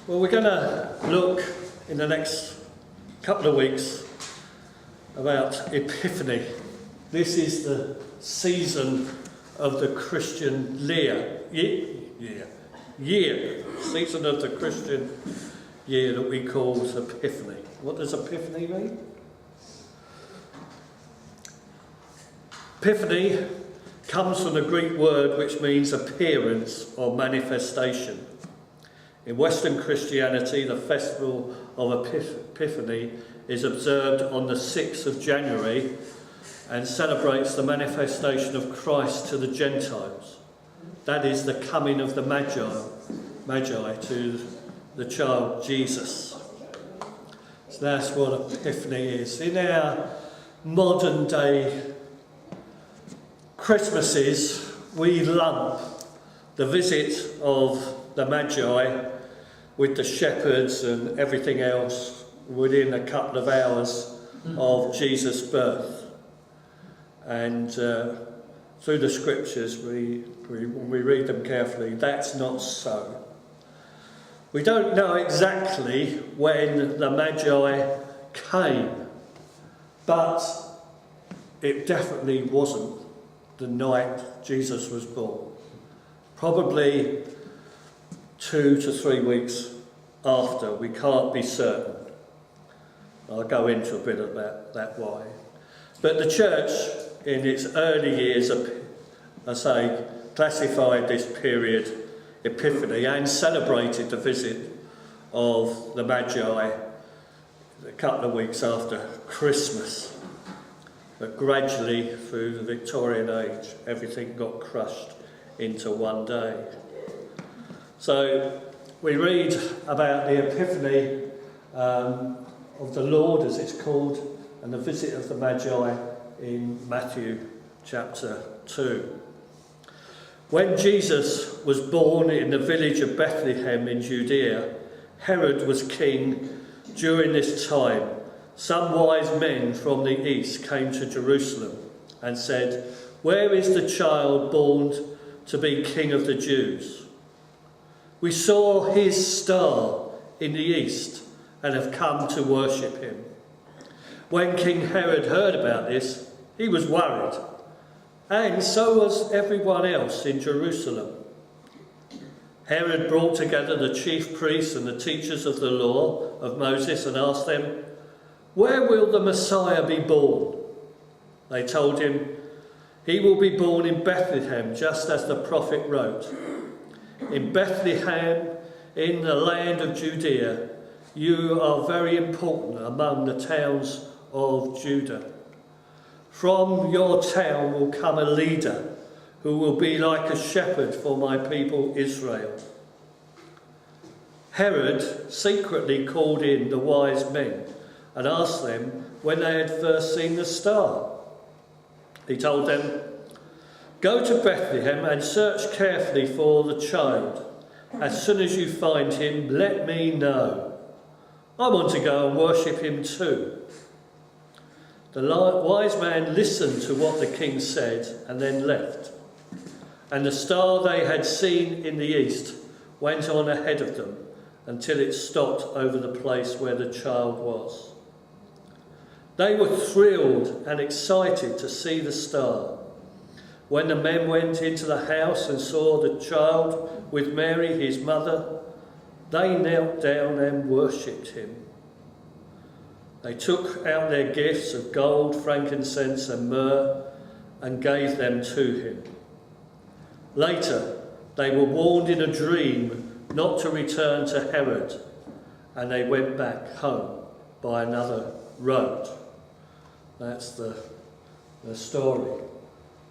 Well, we're going to look in the next couple of weeks about Epiphany. This is the season of the Christian year. Season of the Christian year that we call Epiphany. What does Epiphany mean? Epiphany comes from the Greek word which means appearance or manifestation. In Western Christianity, the festival of Epiphany is observed on the 6th of January and celebrates the manifestation of Christ to the Gentiles. That is the coming of the Magi to the child Jesus. So that's what Epiphany is. In our modern day Christmases, we lump the visit of the Magi with the shepherds and everything else within a couple of hours of Jesus' birth. And through the scriptures, when we read them carefully, that's not so. We don't know exactly when the Magi came, but it definitely wasn't the night Jesus was born. Probably 2 to 3 weeks after, we can't be certain. I'll go into a bit about that why. But the church, in its early years, classified this period Epiphany and celebrated the visit of the Magi a couple of weeks after Christmas. But gradually, through the Victorian age, everything got crushed into one day. So we read about the Epiphany of the Lord, as it's called, and the visit of the Magi in Matthew chapter 2. When Jesus was born in the village of Bethlehem in Judea, Herod was king. During this time, some wise men from the east came to Jerusalem and said, "Where is the child born to be King of the Jews? We saw his star in the east and have come to worship him." When King Herod heard about this, he was worried, and so was everyone else in Jerusalem. Herod brought together the chief priests and the teachers of the law of Moses and asked them, "Where will the Messiah be born?" They told him, "He will be born in Bethlehem, just as the prophet wrote. In Bethlehem, in the land of Judea, you are very important among the towns of Judah. From your town will come a leader who will be like a shepherd for my people Israel." Herod secretly called in the wise men and asked them when they had first seen the star. He told them, "Go to Bethlehem and search carefully for the child. As soon as you find him, let me know. I want to go and worship him too." The wise man listened to what the king said and then left. And the star they had seen in the east went on ahead of them until it stopped over the place where the child was. They were thrilled and excited to see the star. When the men went into the house and saw the child with Mary, his mother, they knelt down and worshipped him. They took out their gifts of gold, frankincense and myrrh and gave them to him. Later, they were warned in a dream not to return to Herod, and they went back home by another road. That's the story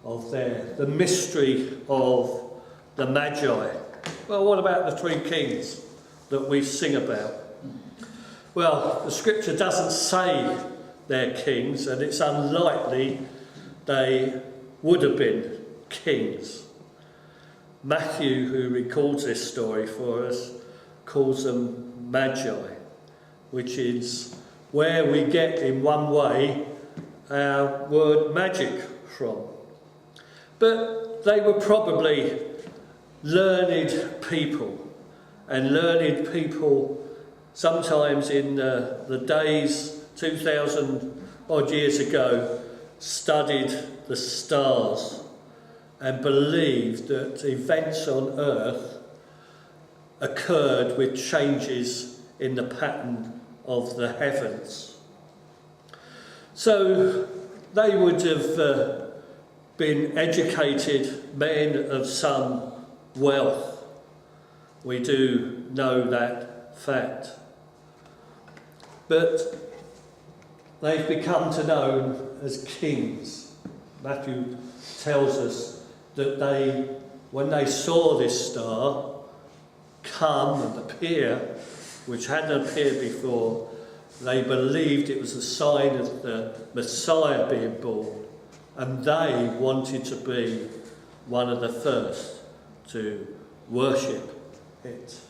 of the mystery of the Magi. Well, what about the three kings that we sing about? Well, the scripture doesn't say they're kings, and it's unlikely they would have been kings. Matthew, who records this story for us, calls them Magi, which is where we get, in one way, our word magic from. But they were probably learned people and learned people, sometimes in the days 2,000 odd years ago, studied the stars and believed that events on earth occurred with changes in the pattern of the heavens. So they would have been educated men of some wealth. We do know that fact. But they've become to known as kings. Matthew tells us that when they saw this star come and appear, which hadn't appeared before, they believed it was a sign of the Messiah being born, and they wanted to be one of the first to worship it.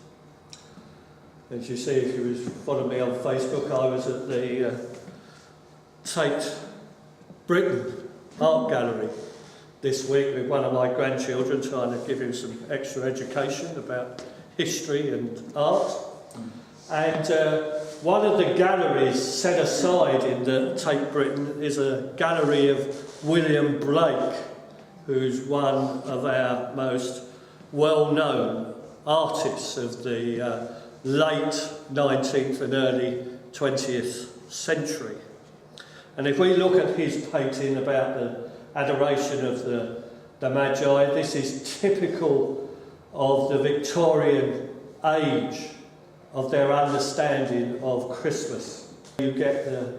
As you see, if you was following me on Facebook, I was at the Tate Britain Art Gallery this week with one of my grandchildren, trying to give him some extra education about history and art. And one of the galleries set aside in the Tate Britain is a gallery of William Blake, who's one of our most well-known artists of the late 19th and early 20th century. And if we look at his painting about the adoration of the Magi, this is typical of the Victorian age, of their understanding of Christmas. You get the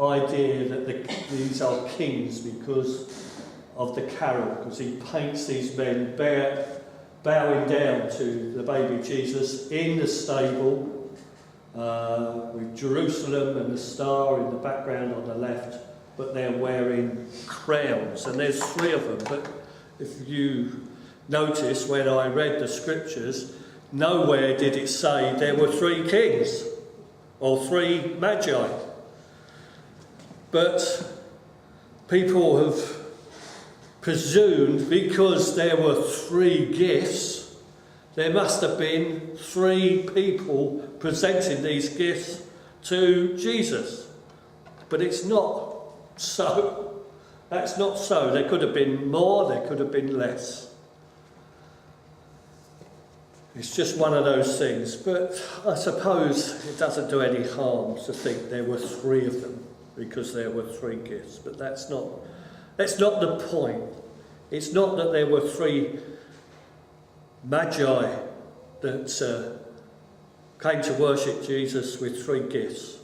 idea that these are kings because of the carol, because he paints these men bowing down to the baby Jesus in the stable, with Jerusalem and the star in the background on the left, but they're wearing crowns, and there's three of them. But if you notice, when I read the scriptures, nowhere did it say there were three kings or three magi. But people have presumed, because there were three gifts, there must have been three people presenting these gifts to Jesus. But it's not so. That's not so. There could have been more, there could have been less. It's just one of those things. But I suppose it doesn't do any harm to think there were three of them, because there were three gifts. But that's not the point. It's not that there were three magi that came to worship Jesus with three gifts.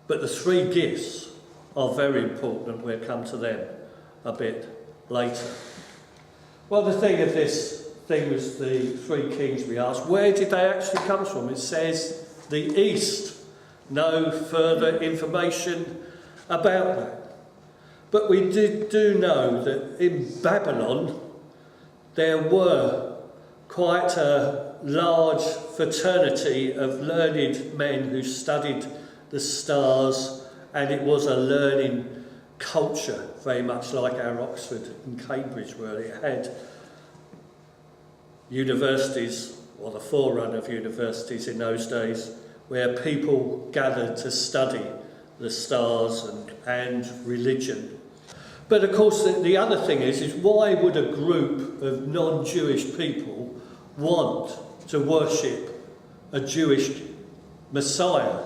But the three gifts are very important. We'll come to them a bit later. Well, the thing of this thing was the three kings, we asked. Where did they actually come from? It says the east. No further information about that. But we do know that in Babylon there were quite a large fraternity of learned men who studied the stars, and it was a learning culture, very much like our Oxford and Cambridge were. It had universities, or the forerunner of universities in those days, where people gathered to study the stars and religion. But of course the other thing is why would a group of non-Jewish people want to worship a Jewish Messiah?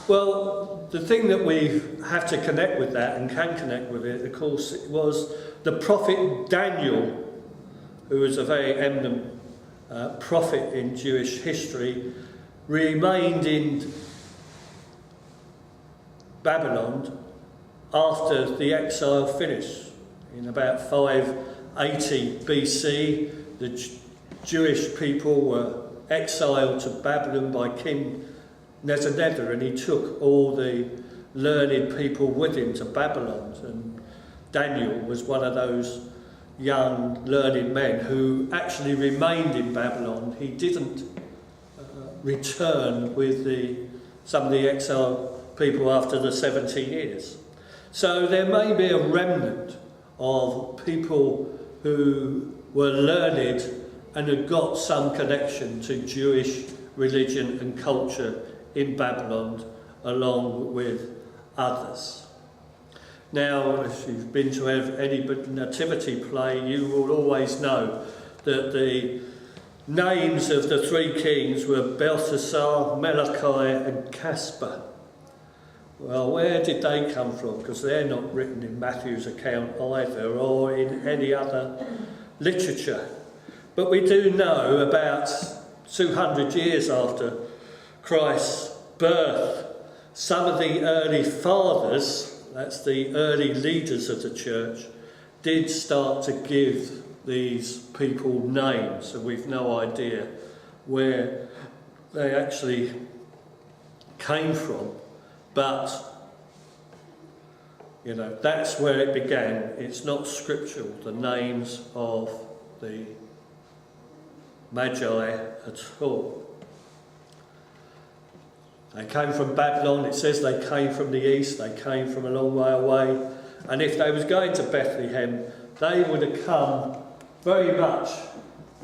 Well, the thing that we have to connect with that, and can connect with it, of course, it was the prophet Daniel, who was a very eminent prophet in Jewish history, remained in Babylon after the exile finished. In about 580 BC, the Jewish people were exiled to Babylon by King Nebuchadnezzar, and he took all the learned people with him to Babylon. And Daniel was one of those young learned men who actually remained in Babylon. He didn't return with some of the exiled people after the 70 years. So there may be a remnant of people who were learned and had got some connection to Jewish religion and culture in Babylon, along with others. Now, if you've been to any nativity play, you will always know that the names of the three kings were Balthasar, Malachi and Caspar. Well, where did they come from? Because they're not written in Matthew's account either, or in any other literature. But we do know about 200 years after Christ's birth, some of the early fathers, that's the early leaders of the church, did start to give these people names, so we've no idea where they actually came from, but you know, that's where it began. It's not scriptural, the names of the Magi at all. They came from Babylon. It says they came from the east, they came from a long way away, and if they was going to Bethlehem, they would have come very much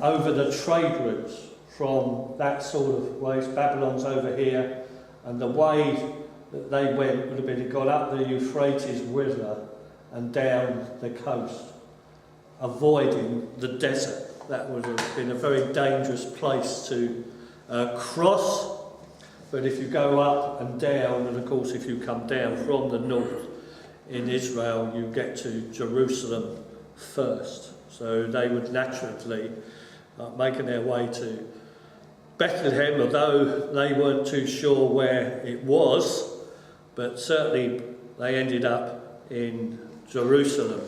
over the trade routes from that sort of ways. Babylon's over here, and the way that they went would have been gone up the Euphrates River and down the coast, avoiding the desert. That would have been a very dangerous place to cross. But if you go up and down, and of course if you come down from the north in Israel, you get to Jerusalem first. So they would naturally making their way to Bethlehem, although they weren't too sure where it was, but certainly they ended up in Jerusalem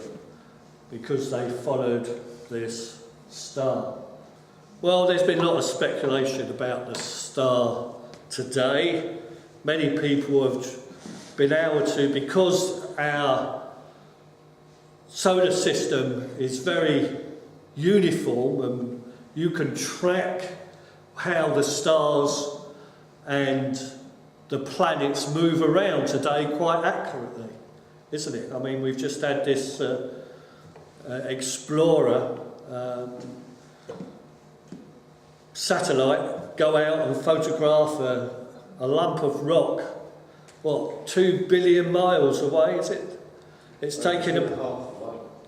because they followed this star. Well, there's been a lot of speculation about the star today. Many people have been able to, because our solar system is very uniform and you can track how the stars and the planets move around today quite accurately, isn't it? I mean, we've just had this Explorer satellite go out and photograph a lump of rock, what, 2 billion miles away, is it? It's taken about...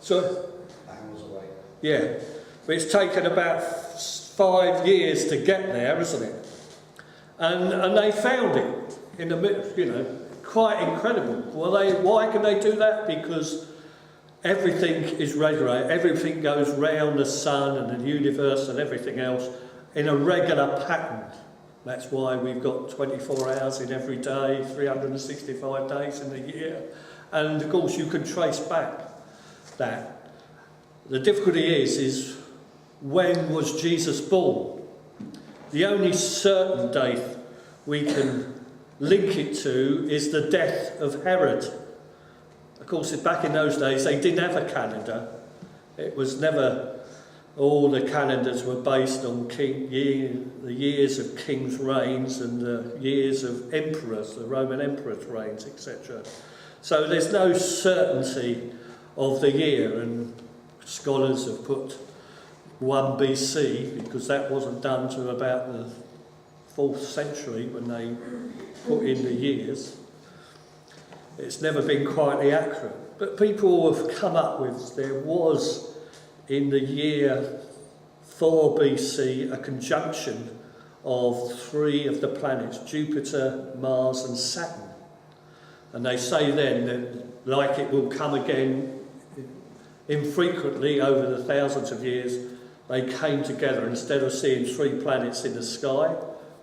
Sorry? Hours away. Yeah, but it's taken about 5 years to get there, isn't it? And they found it in the middle, you know, quite incredible. Well, why can they do that? Because everything is regular, everything goes round the sun and the universe and everything else in a regular pattern. That's why we've got 24 hours in every day, 365 days in the year. And of course you can trace back that. The difficulty is when was Jesus born? The only certain date we can link it to is the death of Herod. Of course, back in those days they didn't have a calendar. It was never, all the calendars were based on the years of kings' reigns and the years of emperors, the Roman emperors' reigns, etc. So there's no certainty of the year, and scholars have put 1 BC because that wasn't done to about the 4th century when they put in the years. It's never been quite accurate, but people have come up with, there was in the year 4 BC a conjunction of 3 of the planets, Jupiter, Mars and Saturn. And they say then that, like it will come again infrequently over the thousands of years, they came together. Instead of seeing 3 planets in the sky,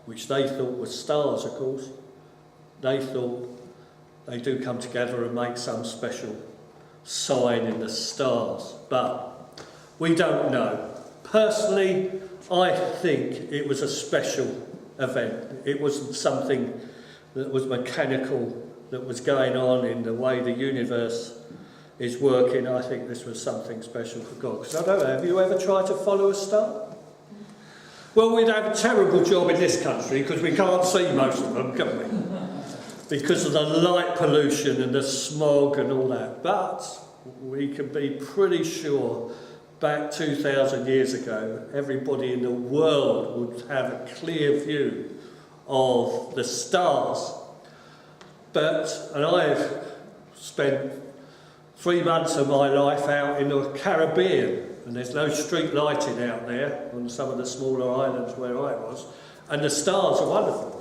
which they thought were stars, of course, they thought they do come together and make some special sign in the stars. But we don't know. Personally, I think it was a special event. It wasn't something that was mechanical, that was going on in the way the universe is working. I think this was something special for God. Because I don't know, have you ever tried to follow a star? Well, we'd have a terrible job in this country because we can't see most of them, can we? Because of the light pollution and the smog and all that. But we can be pretty sure back 2,000 years ago, everybody in the world would have a clear view of the stars. And I've spent 3 months of my life out in the Caribbean, and there's no street lighting out there on some of the smaller islands where I was, and the stars are wonderful.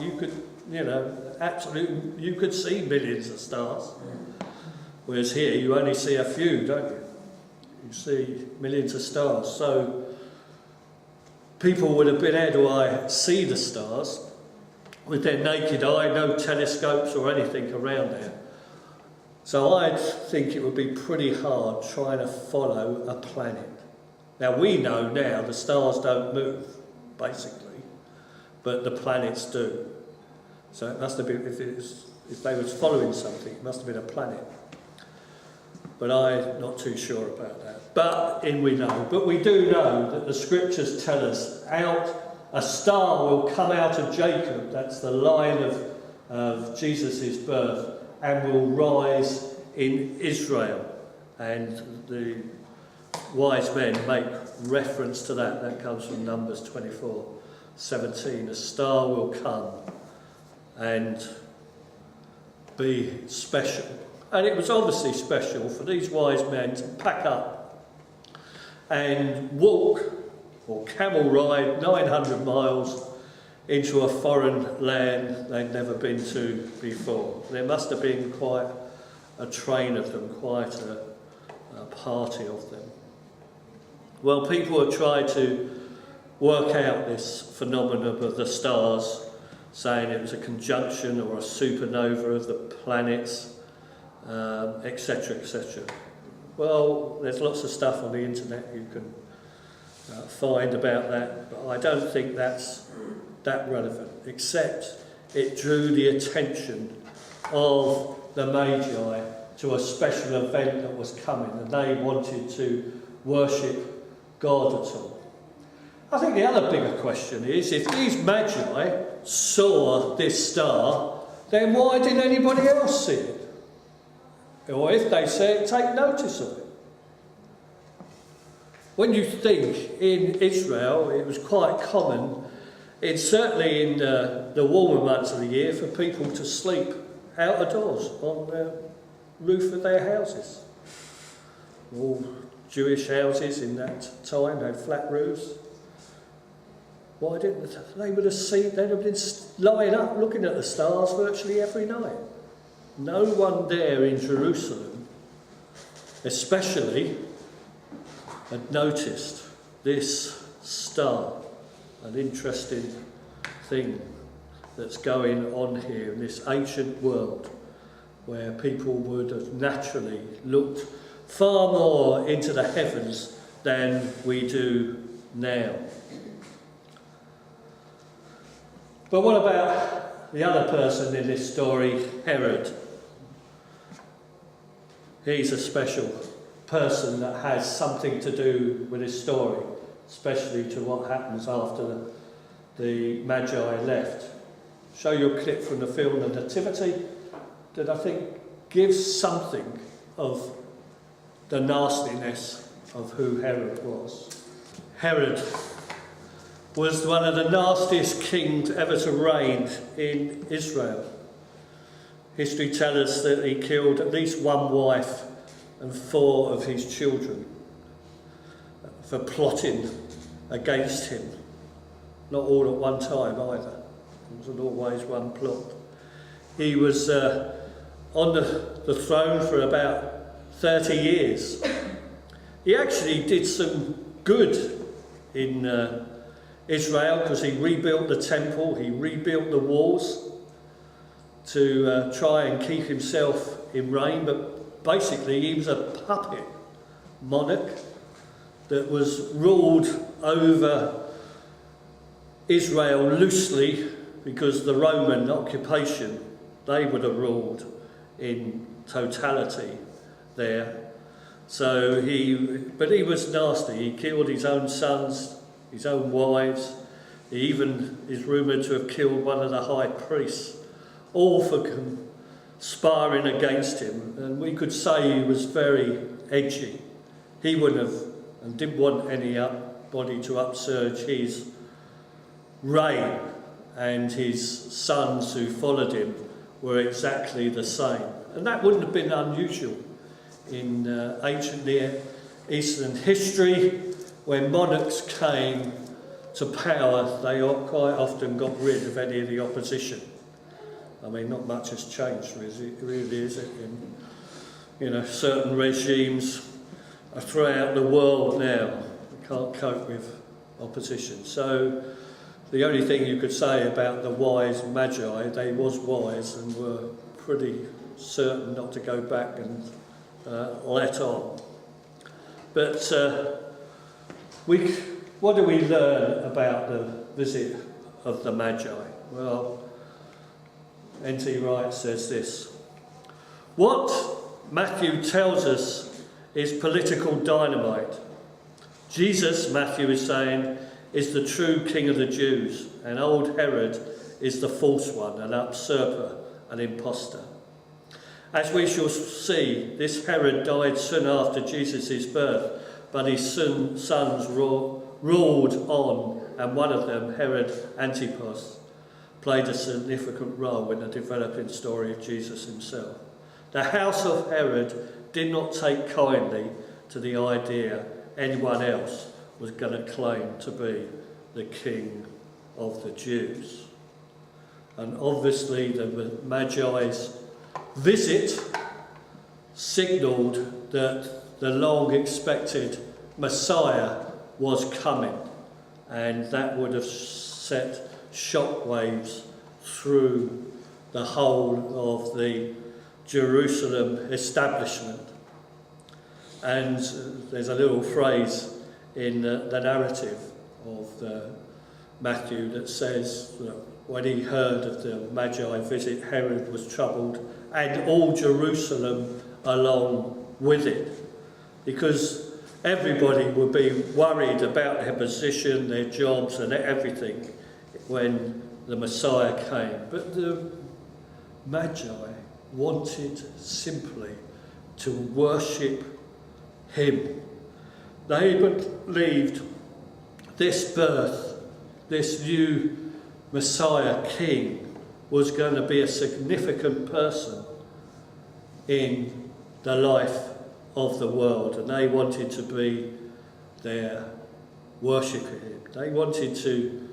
You could, absolutely, you could see millions of stars, whereas here you only see a few, don't you? You see millions of stars. So people would have been able to see the stars with their naked eye, no telescopes or anything around there. So I think it would be pretty hard trying to follow a planet. Now we know now the stars don't move, basically, but the planets do. So it must have been, if they was following something, it must have been a planet. But I'm not too sure about that. But we know. But we do know that the scriptures tell us a star will come out of Jacob, that's the line of Jesus' birth, and will rise in Israel. And the wise men make reference to that. That comes from Numbers 24:17. A star will come and be special. And it was obviously special for these wise men to pack up and walk or camel ride 900 miles into a foreign land they'd never been to before. There must have been quite a train of them, quite a party of them. Well, people have tried to work out this phenomenon of the stars, saying it was a conjunction or a supernova of the planets, etc., etc. Well, there's lots of stuff on the internet you can find about that, but I don't think that's that relevant, except it drew the attention of the Magi to a special event that was coming, and they wanted to worship God at all. I think the other bigger question is, if these Magi saw this star, then why didn't anybody else see it? Or if they see it, take notice of it. When you think in Israel, it was quite common, certainly in the warmer months of the year, for people to sleep out of doors on the roof of their houses. All Jewish houses in that time had flat roofs. Why didn't they? Would have seen, they'd have been lying up looking at the stars virtually every night. No one there in Jerusalem, especially, had noticed this star, an interesting thing that's going on here in this ancient world, where people would have naturally looked far more into the heavens than we do now. But what about the other person in this story, Herod? He's a special person that has something to do with this story, especially to what happens after the Magi left. Show you a clip from the film The Nativity that I think gives something of the nastiness of who Herod was. Herod was one of the nastiest kings ever to reign in Israel. History tells us that he killed at least one wife and 4 of his children for plotting against him. Not all at one time either. It wasn't always one plot. He was on the throne for about 30 years. He actually did some good in Israel, because he rebuilt the temple, he rebuilt the walls to try and keep himself in reign, but basically he was a puppet monarch that was ruled over Israel loosely, because the Roman occupation, they would have ruled in totality there. But he was nasty. He killed his own sons, his own wives. He even is rumoured to have killed one of the high priests, all for conspiring against him. And we could say he was very edgy. He wouldn't have and didn't want anybody to upsurge his reign, and his sons who followed him were exactly the same. And that wouldn't have been unusual in ancient Near Eastern history. When monarchs came to power, they quite often got rid of any of the opposition. I mean, not much has changed, really, is it? In certain regimes throughout the world now can't cope with opposition. So the only thing you could say about the wise Magi, they was wise and were pretty certain not to go back and let on. But what do we learn about the visit of the Magi? Well, N.T. Wright says this: what Matthew tells us is political dynamite. Jesus, Matthew is saying, is the true king of the Jews, and old Herod is the false one, an usurper, an impostor. As we shall see, this Herod died soon after Jesus' birth, but his sons ruled on, and one of them, Herod Antipas, played a significant role in the developing story of Jesus himself. The house of Herod did not take kindly to the idea anyone else was going to claim to be the king of the Jews. And obviously the Magi's visit signalled that the long-expected Messiah was coming, and that would have set shockwaves through the whole of the Jerusalem establishment. And there's a little phrase in the narrative of Matthew that says that when he heard of the Magi visit, Herod was troubled, and all Jerusalem along with it, because everybody would be worried about their position, their jobs and everything when the Messiah came. But the Magi wanted simply to worship him. They believed this birth, this new Messiah king, was going to be a significant person in the life of the world, and they wanted to be there worshipping him. They wanted to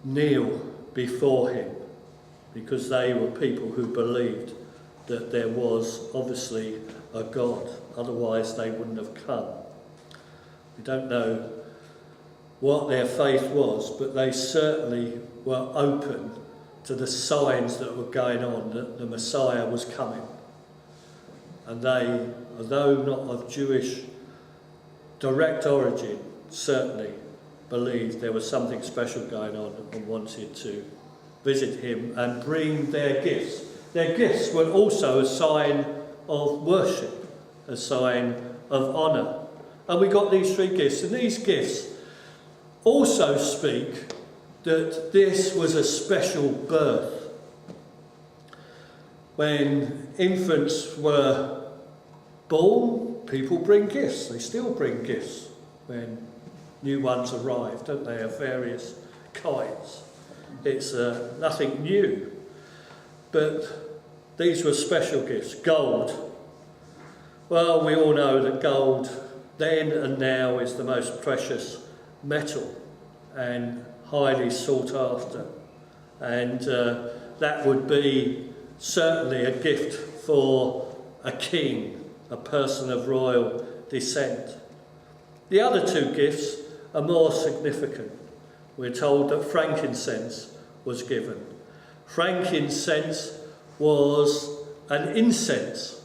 kneel before him because they were people who believed that there was obviously a God, otherwise they wouldn't have come. We don't know what their faith was, but they certainly were open to the signs that were going on, that the Messiah was coming. And they, although not of Jewish direct origin, certainly believed there was something special going on and wanted to visit him and bring their gifts. Their gifts were also a sign of worship, a sign of honour. And we got these three gifts, and these gifts also speak that this was a special birth. When infants were born, people bring gifts. They still bring gifts when new ones arrive, don't they, of various kinds. It's nothing new. But these were special gifts. Gold. Well, we all know that gold then and now is the most precious metal and highly sought after. And that would be certainly a gift for a king, a person of royal descent. The other two gifts are more significant. We're told that frankincense was given. Frankincense was an incense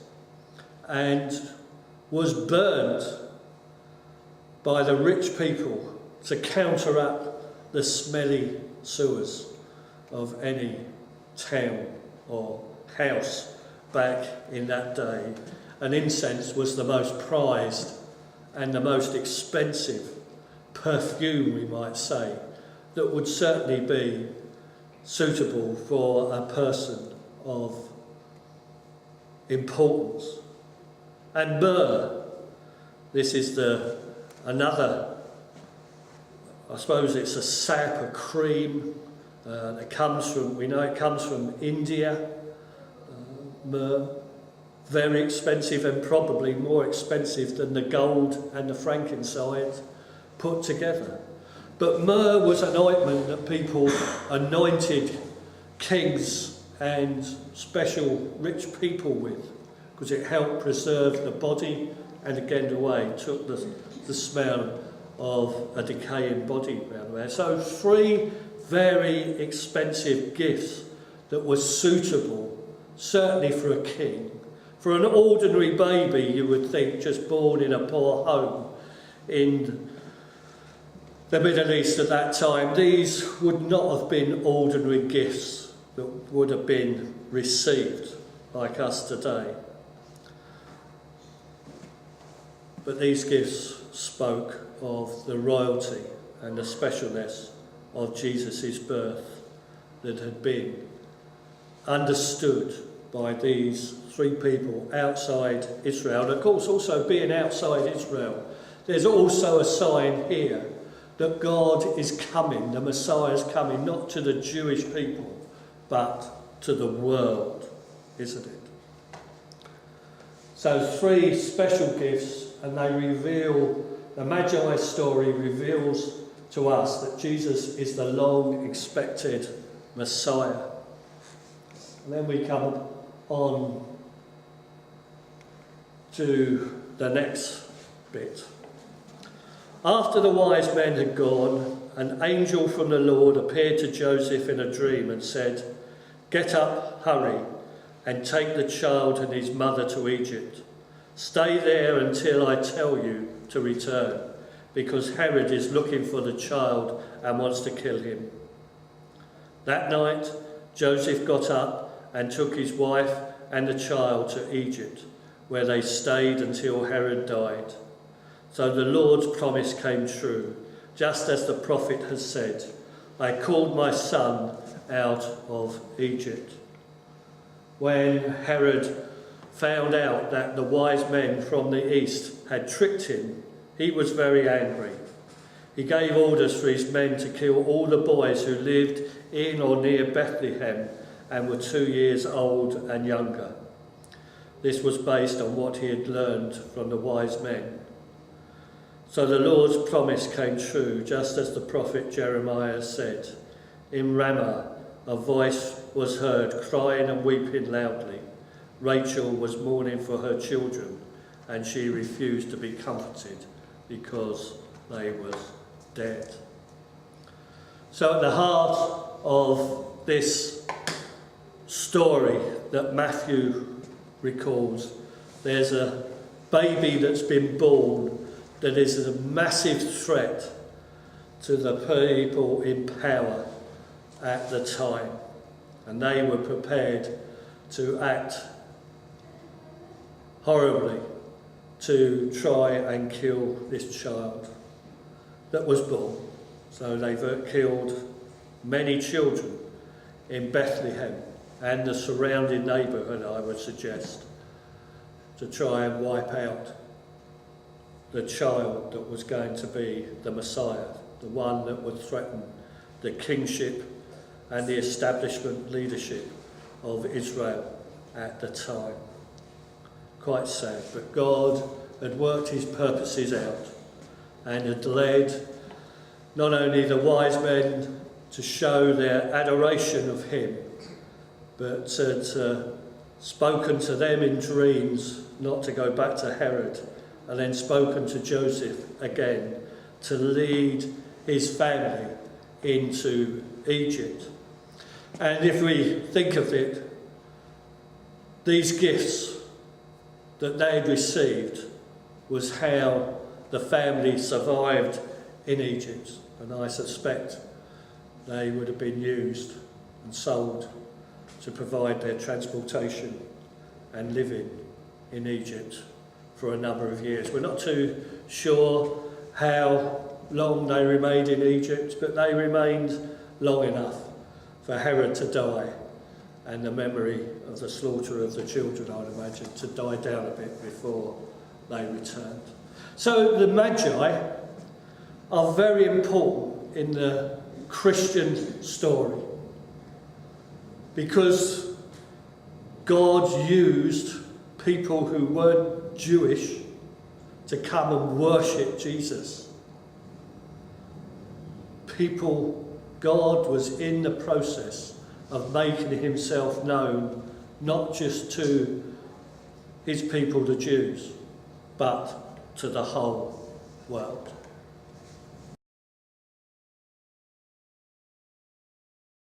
and was burnt by the rich people to counteract the smelly sewers of any town or house back in that day. And incense was the most prized and the most expensive perfume, we might say, that would certainly be suitable for a person of importance. And myrrh This is another, I suppose it's a sap, a cream that comes from, we know it comes from India. Myrrh, very expensive and probably more expensive than the gold and the frankincense put together. But myrrh was an ointment that people anointed kings and special rich people with, because it helped preserve the body and again away, took the smell of a decaying body around there. So 3 very expensive gifts that were suitable, certainly for a king. For an ordinary baby, you would think, just born in a poor home in the Middle East at that time, these would not have been ordinary gifts that would have been received like us today. But these gifts spoke of the royalty and the specialness of Jesus' birth that had been understood by these 3 people outside Israel. And of course, also being outside Israel, there's also a sign here that God is coming, the Messiah is coming, not to the Jewish people, but to the world, isn't it? So 3 special gifts, and they reveal, the Magi story reveals to us that Jesus is the long-expected Messiah. And then we come on to the next bit. After the wise men had gone, an angel from the Lord appeared to Joseph in a dream and said, "Get up, hurry, and take the child and his mother to Egypt. Stay there until I tell you to return, because Herod is looking for the child and wants to kill him." That night, Joseph got up and took his wife and the child to Egypt, where they stayed until Herod died. So the Lord's promise came true, just as the prophet has said, "I called my son out of Egypt." When Herod found out that the wise men from the east had tricked him, he was very angry. He gave orders for his men to kill all the boys who lived in or near Bethlehem and were 2 years old and younger. This was based on what he had learned from the wise men. So the Lord's promise came true, just as the prophet Jeremiah said. In Ramah, a voice was heard crying and weeping loudly. Rachel was mourning for her children, and she refused to be comforted because they were dead. So at the heart of this story that Matthew recalls, there's a baby that's been born that is a massive threat to the people in power at the time. And they were prepared to act horribly to try and kill this child that was born. So they've killed many children in Bethlehem and the surrounding neighbourhood, I would suggest, to try and wipe out the child that was going to be the Messiah, the one that would threaten the kingship and the establishment leadership of Israel at the time. Quite sad, but God had worked his purposes out and had led not only the wise men to show their adoration of him, but had spoken to them in dreams not to go back to Herod, and then spoken to Joseph again to lead his family into Egypt. And if we think of it, these gifts that they had received was how the family survived in Egypt. And I suspect they would have been used and sold to provide their transportation and living in Egypt for a number of years. We're not too sure how long they remained in Egypt, but they remained long enough for Herod to die and the memory of the slaughter of the children, I'd imagine, to die down a bit before they returned. So the Magi are very important in the Christian story because God used people who weren't Jewish to come and worship Jesus. God was in the process of making himself known, not just to his people, the Jews, but to the whole world.